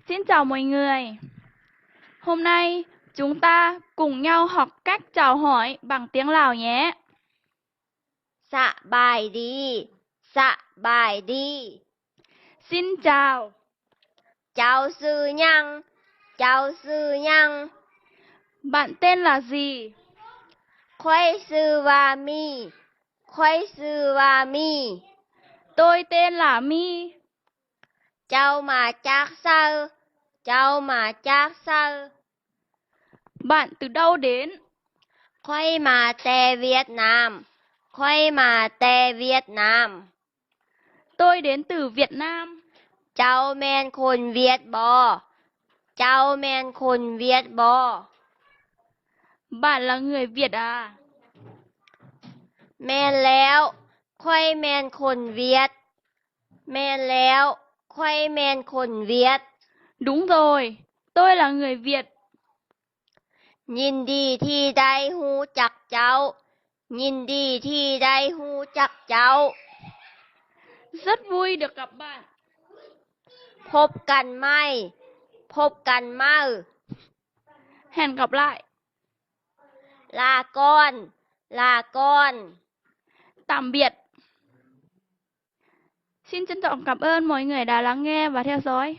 Xin chào mọi người. Hôm nay chúng ta cùng nhau học cách chào hỏi bằng tiếng Lào nhé. Dạ bài đi, dạ bài đi. Xin chào. Chào sư nhăng, chào sư nhăng. Bạn tên là gì? Khuây sư và mi, khuây sư và mi. Tôi tên là My. Chào mà chắc sao, chào mà chắc sao. Bạn từ đâu đến? Khuây mà tè Việt Nam, khuây mà tè Việt Nam. Tôi đến từ Việt Nam. Chào men khôn Việt bò, chào men khôn Việt bò. Bạn là người Việt à? Men léo, khuây men khôn Việt. Men léo, khuây men khôn Việt. Đúng rồi, tôi là người Việt. Nhìn đi thì đây hu chắc cháu, nhìn đi thì đây hu chắc cháu. Rất vui được gặp bạn. พบกันไหม พบกันไหม Hẹn gặp lại. ลาก่อน ลาก่อน Tạm biệt. Xin trân trọng cảm ơn mọi người đã lắng nghe và theo dõi.